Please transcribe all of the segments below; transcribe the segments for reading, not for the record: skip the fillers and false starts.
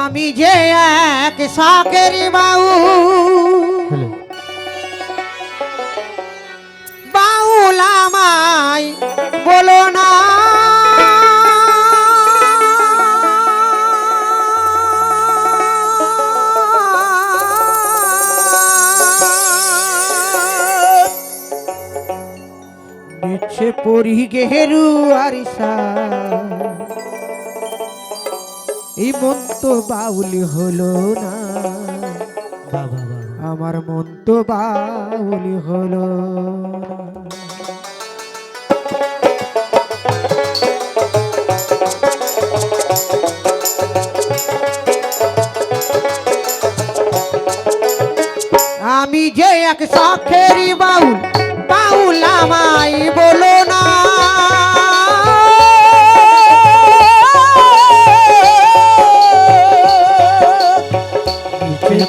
আমি যে এক শখের বাউল আমায় বলো না নিচ্ছে পরি গেরু আরিসা এই মন তো বাউলি হলো না আমার মন তো বাউলি হলো না আমি যে এক শখের বাউল বাউল আমায় বলো না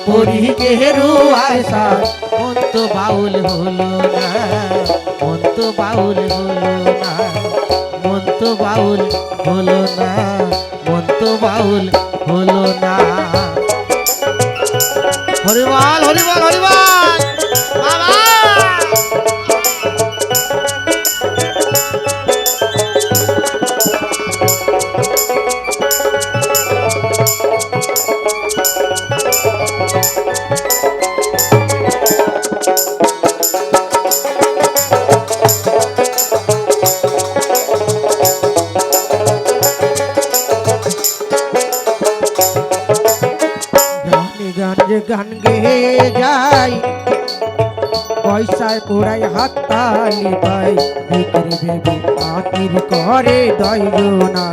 পরি গেরু আশা মন তো বাউল হলো না মন তো বাউল হলো না মন তো বাউল হলো না মন তো বাউল হলো না হরিবল হরিবল হরিবল বাবা গান গেয়ে যাই পয়সায় পোড়াই হাততালি পাই বিক্রি ভেবে আতির করে দয়জনা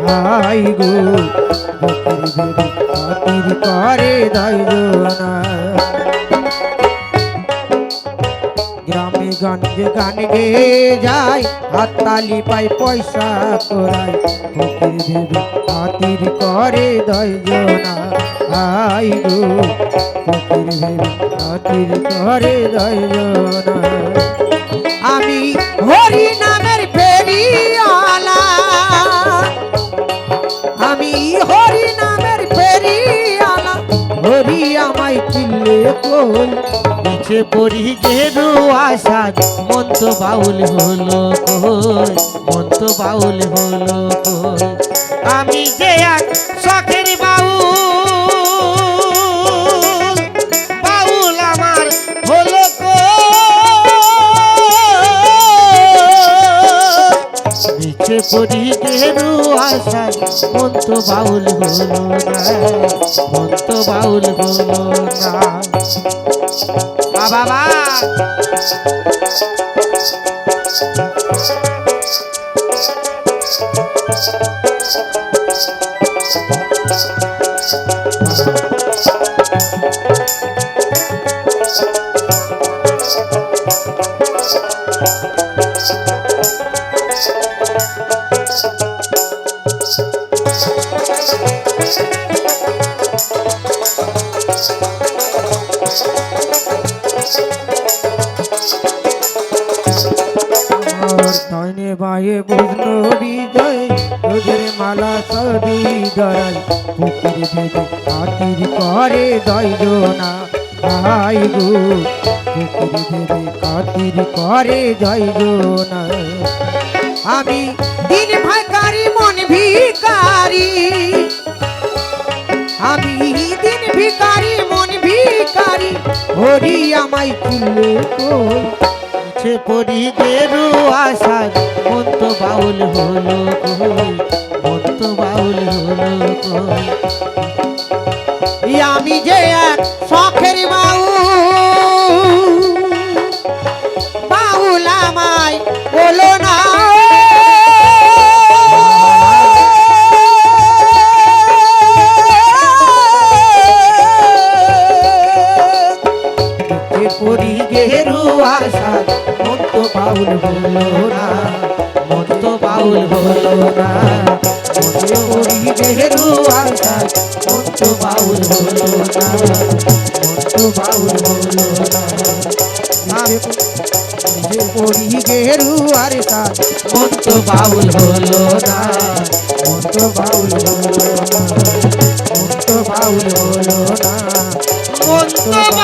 হাই গো বিক্রি ভেবে আতির করে দয়জনা গ্রামে গঞ্জে গান গেয়ে যাই হাততালি পাই পয়সা পোড়াই বিক্রি ভেবে আতির করে দয়জনা আই গো ফকির ভেবে আতির করে দয়জনা আমি হরি নামের ফেরিওয়ালা আমি হরি নামের ফেরিওয়ালা হরি আমায় চিল্লে কই নিচে পরি গেরু আশা মন তো বাউল হলো কই মন তো বাউল হলো কই আমি যে এক শখের বাউল বাউল আমার হলো কই নিচে পরি গেরু আশা মন তো বাউল হলো না মন তো বাউল হলো না বাবা তনে বায়ে বুঝলো বিজয় তোদের মালা সবই দরাই পুকুর ভেবে খাতির করে দয়জনা হাই গো পুকুর ভেবে খাতির করে দয়জনা আমি দিন ভিখারি মন ভিখারি আমি দিন ভিখারি মন ভিখারি হরি আমায় চিল্লে কই নিচে পরি গেরু আশা মন তো বাউল হলো কই মন তো বাউল হলো কই আমি যে এক শখের বাউল আমায় বলো না পরি গেরু আশা মন তো বাউল হলো না মন তো বাউল হলো না মন তো করি গেরুয়ার সাজ মন তো বাউল হলো না মন তো বাউল হলো না নিজে পড়ি গেরুয়ার সাজ মন তো বাউল হলো না মন তো বাউল হলো না মন তো বাউল হলো না মন তো